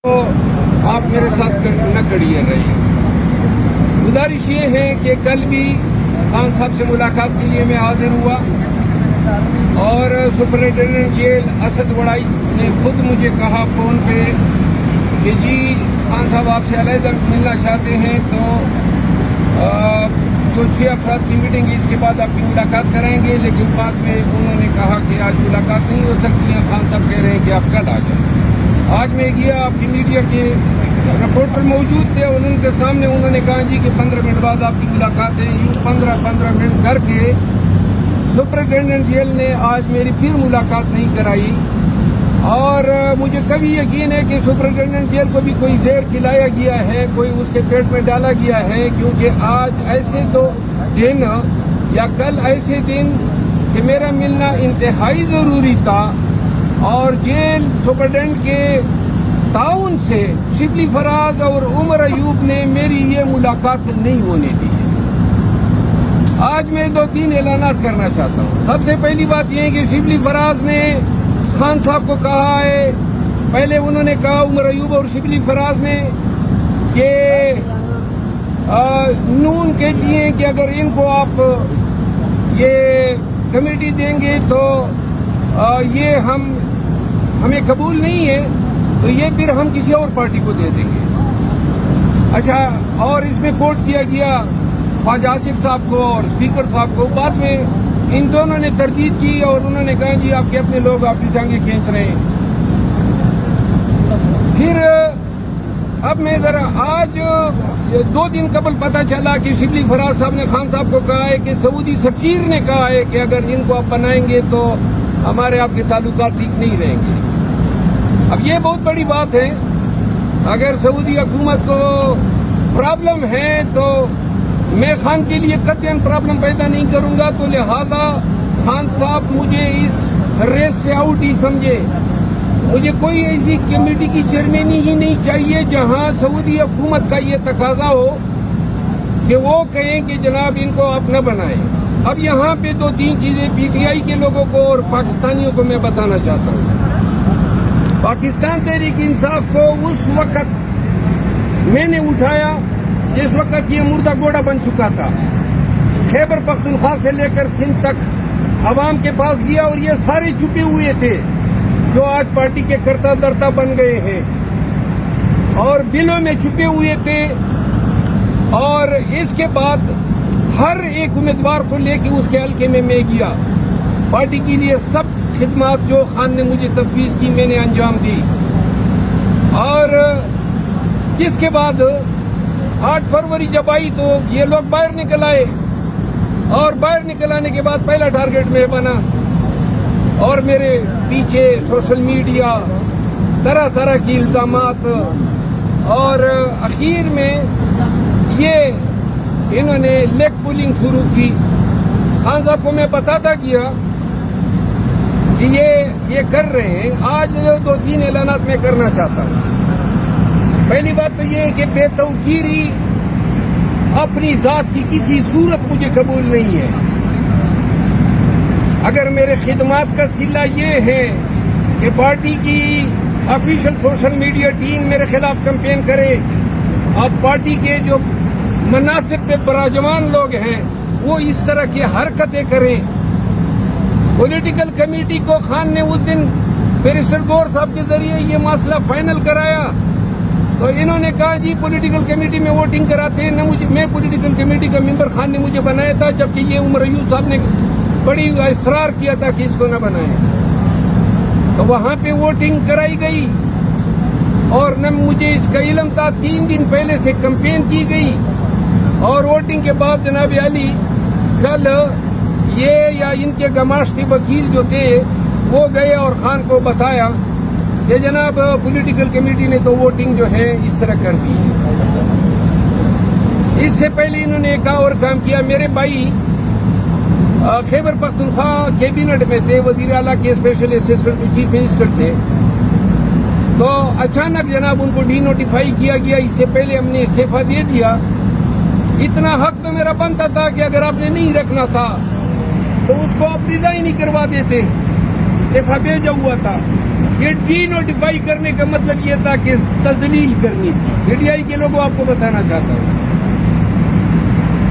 تو آپ میرے ساتھ نہ کڑیے رہیے. گزارش یہ ہے کہ کل بھی خان صاحب سے ملاقات کے لیے میں حاضر ہوا اور سپرنٹینڈنٹ جیل اسد وڑائی نے خود مجھے کہا فون پہ کہ جی خان صاحب آپ سے علیحدہ ملنا چاہتے ہیں تو جو 6 افراد کی میٹنگ ہے اس کے بعد آپ کی ملاقات کریں گے. لیکن بعد میں انہوں نے کہا کہ آج ملاقات نہیں ہو سکتی ہے. خان صاحب کہہ رہے ہیں کہ آپ کل آ جائیں. آج میں گیا, آپ کی میڈیا کے رپورٹر موجود تھے اور ان کے سامنے انہوں نے کہا جی کہ 15 منٹ بعد آپ کی ملاقات ہے. یوں 15 منٹ کر کے سپرنٹینڈنٹ جیل نے آج میری پھر ملاقات نہیں کرائی. اور مجھے کبھی یقین ہے کہ سپرنٹینڈنٹ جیل کو بھی کوئی زہر کھلایا گیا ہے, کوئی اس کے پیٹ میں ڈالا گیا ہے, کیونکہ آج ایسے دو دن یا کل ایسے دن کہ میرا ملنا انتہائی ضروری تھا اور جیل سپرنٹینڈنٹ کے تعاون سے شبلی فراز اور عمر ایوب نے میری یہ ملاقات نہیں ہونے دی. آج میں 2-3 اعلانات کرنا چاہتا ہوں. سب سے پہلی بات یہ ہے کہ شبلی فراز نے خان صاحب کو کہا ہے, پہلے انہوں نے کہا عمر ایوب اور شبلی فراز نے کہ نون کے دیے کہ اگر ان کو آپ یہ کمیٹی دیں گے تو یہ ہمیں قبول نہیں ہے, تو یہ پھر ہم کسی اور پارٹی کو دے دیں گے. اچھا, اور اس میں کوٹ کیا گیا خواجہ آصف صاحب کو اور اسپیکر صاحب کو. بعد میں ان دونوں نے تردید کی اور انہوں نے کہا جی آپ کے اپنے لوگ آپ کی ٹانگیں کھینچ رہے ہیں. پھر اب میں ذرا آج 2 دن قبل پتہ چلا کہ شبلی فراز صاحب نے خان صاحب کو کہا ہے کہ سعودی سفیر نے کہا ہے کہ اگر ان کو آپ بنائیں گے تو ہمارے آپ کے تعلقات ٹھیک نہیں رہیں گے. اب یہ بہت بڑی بات ہے. اگر سعودی حکومت کو پرابلم ہے تو میں خان کے لیے قطعاً پرابلم پیدا نہیں کروں گا, تو لہذا خان صاحب مجھے اس ریس سے آؤٹ ہی سمجھے. مجھے کوئی ایسی کمیٹی کی چیئرمینی ہی نہیں چاہیے جہاں سعودی حکومت کا یہ تقاضا ہو کہ وہ کہیں کہ جناب ان کو آپ نہ بنائیں. اب یہاں پہ 2-3 چیزیں پی ٹی آئی کے لوگوں کو اور پاکستانیوں کو میں بتانا چاہتا ہوں. پاکستان تحریک انصاف کو اس وقت میں نے اٹھایا جس وقت یہ مردہ گھوڑا بن چکا تھا. خیبر پختونخوا سے لے کر سندھ تک عوام کے پاس گیا اور یہ سارے چھپے ہوئے تھے جو آج پارٹی کے کرتا درتا بن گئے ہیں اور بلوں میں چھپے ہوئے تھے. اور اس کے بعد ہر ایک امیدوار کو لے کے اس کے حلقے میں گیا. پارٹی کے لیے سب خدمات جو خان نے مجھے تفویض کی میں نے انجام دی. اور جس کے بعد 8 فروری جب آئی تو یہ لوگ باہر نکل آئے اور باہر نکل آنے کے بعد پہلا ٹارگٹ میں بنا اور میرے پیچھے سوشل میڈیا طرح طرح کی الزامات اور اخیر میں یہ انہوں نے لیگ پولنگ شروع کی. خان صاحب کو میں بتاتا گیا کہ یہ کر رہے ہیں. آج 2-3 اعلانات میں کرنا چاہتا ہوں. پہلی بات تو یہ ہے کہ بے توقیری اپنی ذات کی کسی صورت مجھے قبول نہیں ہے. اگر میرے خدمات کا صلہ یہ ہے کہ پارٹی کی آفیشیل سوشل میڈیا ٹیم میرے خلاف کمپین کرے, اب پارٹی کے جو مناصب پہ براجمان لوگ ہیں وہ اس طرح کی حرکتیں کریں. پولیٹیکل کمیٹی کو خان نے اس دن بیرسٹر گور صاحب کے ذریعے یہ مسئلہ فائنل کرایا تو انہوں نے کہا جی پولیٹیکل کمیٹی میں ووٹنگ کراتے ہیں نہ. میں پولیٹیکل کمیٹی کا ممبر خان نے مجھے بنایا تھا, جبکہ یہ عمر ایوب صاحب نے بڑی اصرار کیا تھا کہ اس کو نہ بنائیں. تو وہاں پہ ووٹنگ کرائی گئی اور نہ مجھے اس کا علم تھا. 3 دن پہلے سے کمپین کی گئی اور ووٹنگ کے بعد جناب علی کل یہ یا ان کے گماشتی وکیل جو تھے وہ گئے اور خان کو بتایا کہ جناب پولیٹیکل کمیٹی نے تو ووٹنگ جو ہے اس طرح کر دی. اس سے پہلے انہوں نے ایک اور کام کیا. میرے بھائی خیبر پختونخوا کیبنٹ میں تھے, وزیر اعلیٰ کے special assistant to chief minister تھے, تو اچانک جناب ان کو ڈی نوٹیفائی کیا گیا. اس سے پہلے ہم نے استعفیٰ دے دیا. اتنا حق تو میرا بنتا تھا کہ اگر آپ نے نہیں رکھنا تھا تو اس کو آپ ریزائن ہی کروا دیتے. استعفیٰ بھیجا ہوا تھا. یہ ڈی نوٹیفائی کرنے کا مطلب یہ تھا کہ تذلیل کرنی تھی. پی ٹی آئی کے لوگوں آپ کو بتانا چاہتا ہوں,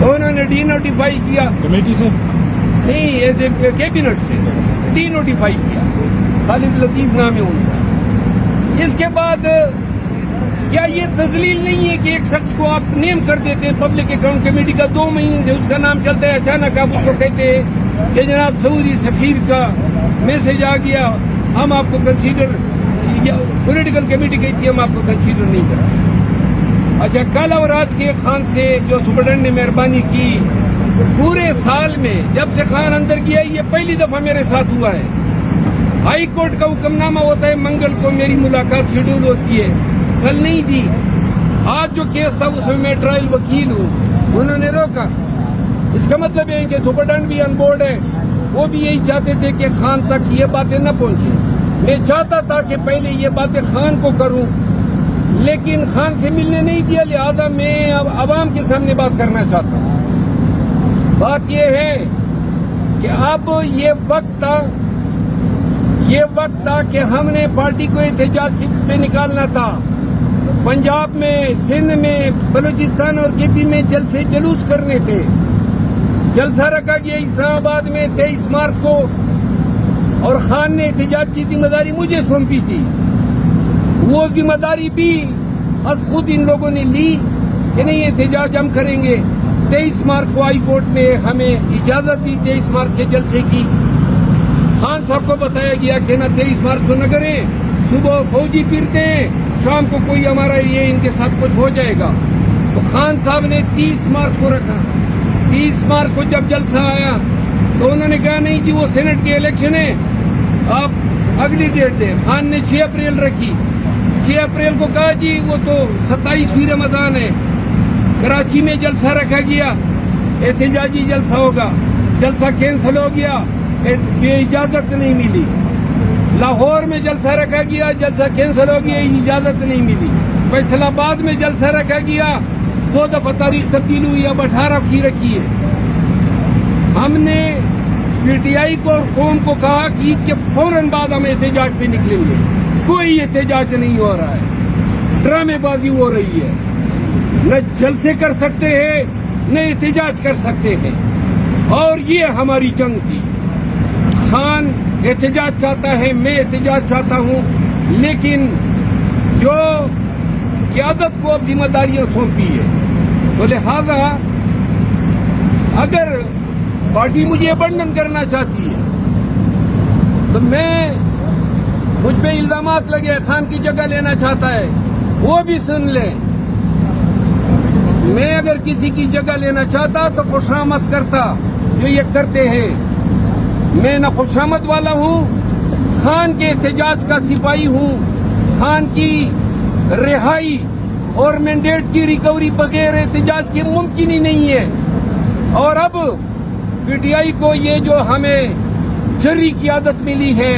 تو انہوں نے ڈی نوٹیفائی کیا کمیٹی سے نہیں, کیبنٹ سے ڈی نوٹیفائی کیا. خالد لطیف نام ہے ان کا. اس کے بعد کیا یہ تذلیل نہیں ہے کہ ایک شخص کو آپ نیم کر دیتے ہیں پبلک اکاؤنٹ کمیٹی کا, 2 مہینے سے اس کا نام چلتا ہے, اچانک آپ اس کو کہتے ہیں کہ جناب سعودی سفیر کا میسج آ گیا, ہم آپ کو کنسیڈر, پولیٹیکل کمیٹی کہتی ہے ہم آپ کو کنسیڈر نہیں کریں. اچھا, کل اور آج کے خان سے جو سپرڈنٹ نے مہربانی کی, پورے سال میں جب سے خان اندر گیا یہ پہلی دفعہ میرے ساتھ ہوا ہے. ہائی کورٹ کا حکم نامہ ہوتا ہے, منگل کو میری ملاقات شیڈول ہوتی ہے, کل نہیں دی. آج جو کیس تھا اس میں میں ٹرائل وکیل ہوں, انہوں نے روکا. اس کا مطلب یہ ہے کہ سپرڈنٹ بھی آن بورڈ ہے, وہ بھی یہی چاہتے تھے کہ خان تک یہ باتیں نہ پہنچیں. میں چاہتا تھا کہ پہلے یہ باتیں خان کو کروں, لیکن خان سے ملنے نہیں دیا, لہذا میں اب عوام کے سامنے بات کرنا چاہتا ہوں. بات یہ ہے کہ اب یہ وقت تھا کہ ہم نے پارٹی کو احتجاج پہ نکالنا تھا. پنجاب میں, سندھ میں, بلوچستان اور کے پی میں جلسے جلوس کرنے تھے. جلسہ رکھا گیا اسلام آباد میں 23 مارچ کو, اور خان نے احتجاج کی ذمہ داری مجھے سونپی تھی. وہ ذمہ داری بھی از خود ان لوگوں نے لی کہ نہیں احتجاج ہم کریں گے. 23 مارچ کو ہائی کورٹ نے ہمیں اجازت دی 23 مارچ کے جلسے کی. خان صاحب کو بتایا گیا کہ نہ 23 مارچ کو نہ کریں, صبح فوجی پھرتے ہیں, شام کو کوئی ہمارا یہ ان کے ساتھ کچھ ہو جائے گا. تو خان صاحب نے 30 مارچ کو رکھا. 30 مارچ کو جب جلسہ آیا تو انہوں نے کہا نہیں جی وہ سینٹ کے الیکشن ہے, آپ اگلی ڈیٹ دیں. خان نے 6 اپریل رکھی. 6 اپریل کو کہا جی وہ تو 27ویں رمضان ہے. کراچی میں جلسہ رکھا گیا, احتجاجی جلسہ ہوگا, جلسہ کینسل ہو گیا, اجازت نہیں ملی. لاہور میں جلسہ رکھا گیا, جلسہ کینسل ہو گیا, اجازت نہیں ملی. فیصل آباد میں جلسہ رکھا گیا, 2 دفعہ تاریخ تبدیل ہوئی, اب 18 کی رکھی ہے. ہم نے پی ٹی آئی کو اور قوم کو کہا کہ عید کے فوراً بعد ہم احتجاج پہ نکلیں گے. کوئی احتجاج نہیں ہو رہا ہے, ڈرامے بازی ہو رہی ہے. نہ جلسے کر سکتے ہیں نہ احتجاج کر سکتے ہیں, اور یہ ہماری جنگ تھی. خان احتجاج چاہتا ہے, میں احتجاج چاہتا ہوں, لیکن جو قیادت کو اب ذمہ داریاں سونپی ہے, تو لہذا اگر پارٹی مجھے ابنڈن کرنا چاہتی ہے تو مجھ پہ الزامات لگے, خان کی جگہ لینا چاہتا ہے, وہ بھی سن لیں. میں اگر کسی کی جگہ لینا چاہتا تو خوشامد کرتا, جو یہ کرتے ہیں. میں نہ خوشامد والا ہوں, خان کے احتجاج کا سپاہی ہوں. خان کی رہائی اور مینڈیٹ کی ریکوری بغیر احتجاج کے ممکن ہی نہیں ہے. اور اب پی ٹی آئی کو یہ جو ہمیں جری قیادت ملی ہے,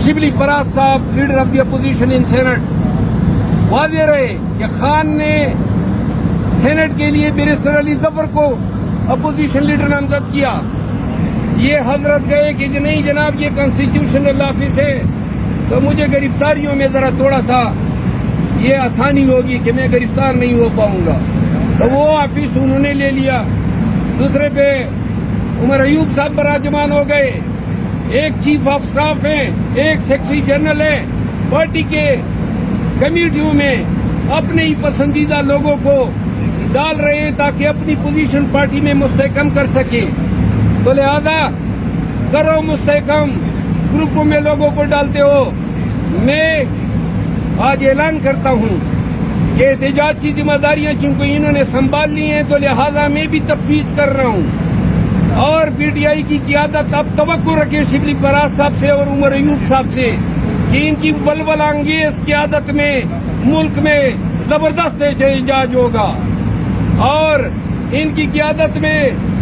شبلی فراز صاحب leader of the opposition in senate, واضح رہے کہ خان نے سینٹ کے لیے بیرسٹر علی ظفر کو اپوزیشن لیڈر نامزد کیا. یہ حضرت گئے کہ نہیں جناب یہ کانسٹیٹیوشنل آفس ہے, تو مجھے گرفتاریوں میں ذرا تھوڑا سا یہ آسانی ہوگی کہ میں گرفتار نہیں ہو پاؤں گا. تو وہ آفس انہوں نے لے لیا. دوسرے پہ عمر ایوب صاحب براجمان ہو گئے. ایک چیف آف اسٹاف ہیں, ایک سیکرٹری جنرل ہے. پارٹی کے کمیٹیوں میں اپنے ہی پسندیدہ لوگوں کو ڈال رہے ہیں تاکہ اپنی پوزیشن پارٹی میں مستحکم کر سکیں. تو لہذا کرو مستحکم, گروپوں میں لوگوں کو ڈالتے ہو. میں آج اعلان کرتا ہوں کہ احتجاج کی ذمہ داریاں چونکہ انہوں نے سنبھال لی ہیں, تو لہذا میں بھی تفویض کر رہا ہوں. اور پی ٹی آئی کی قیادت اب توقع رکھے شبلی فراز صاحب سے اور عمر ایوب صاحب سے کہ ان کی ولولہ انگیز قیادت میں ملک میں زبردست احتجاج ہوگا, اور ان کی قیادت میں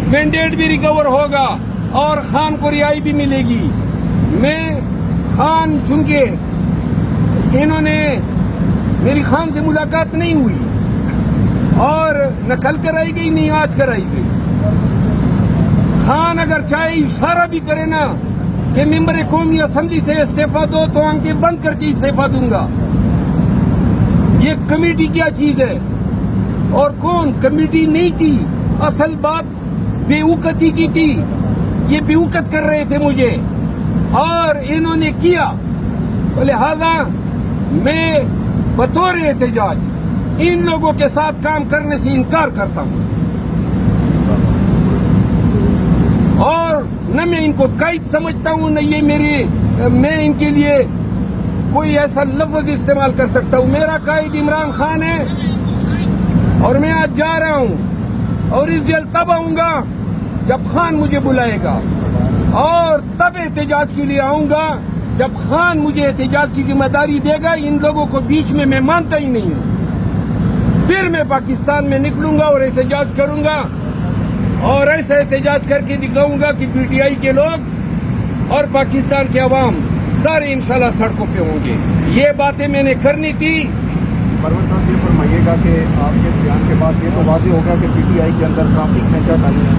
مینڈیٹ بھی ریکور ہوگا, اور خان کو رہائی بھی ملے گی. میں خان, چونکہ انہوں نے میری خان سے ملاقات نہیں ہوئی اور نہ کل کرائی گئی نہیں آج کرائی گئی. خان اگر چاہے اشارہ بھی کرے نا کہ ممبر قومی اسمبلی سے استعفیٰ دو تو آنکھیں بند کر کے استعفیٰ دوں گا. یہ کمیٹی کیا چیز ہے؟ اور کون کمیٹی نہیں تھی، اصل بات بے وقتی کی تھی. یہ بے وقت کر رہے تھے مجھے اور انہوں نے کیا، تو لہذا میں بطور احتجاج ان لوگوں کے ساتھ کام کرنے سے انکار کرتا ہوں. اور نہ میں ان کو قائد سمجھتا ہوں، نہ یہ میں ان کے لیے کوئی ایسا لفظ استعمال کر سکتا ہوں. میرا قائد عمران خان ہے اور میں آج جا رہا ہوں اور اس جیل تب آؤں گا جب خان مجھے بلائے گا، اور تب احتجاج کے لیے آؤں گا جب خان مجھے احتجاج کی ذمہ داری دے گا. ان لوگوں کو بیچ میں مانتا ہی نہیں ہوں. پھر میں پاکستان میں نکلوں گا اور احتجاج کروں گا، اور ایسا احتجاج کر کے دکھاؤں گا کہ پی ٹی آئی کے لوگ اور پاکستان کے عوام سارے انشاءاللہ سڑکوں پہ ہوں گے. یہ باتیں میں نے کرنی تھی. پرویز صاحب یہ فرمائیے گا کہ آپ کے بیان کے بعد یہ تو واضح ہوگا کہ پی ٹی آئی کے اندر ٹرافک سینٹر نہیں ہے.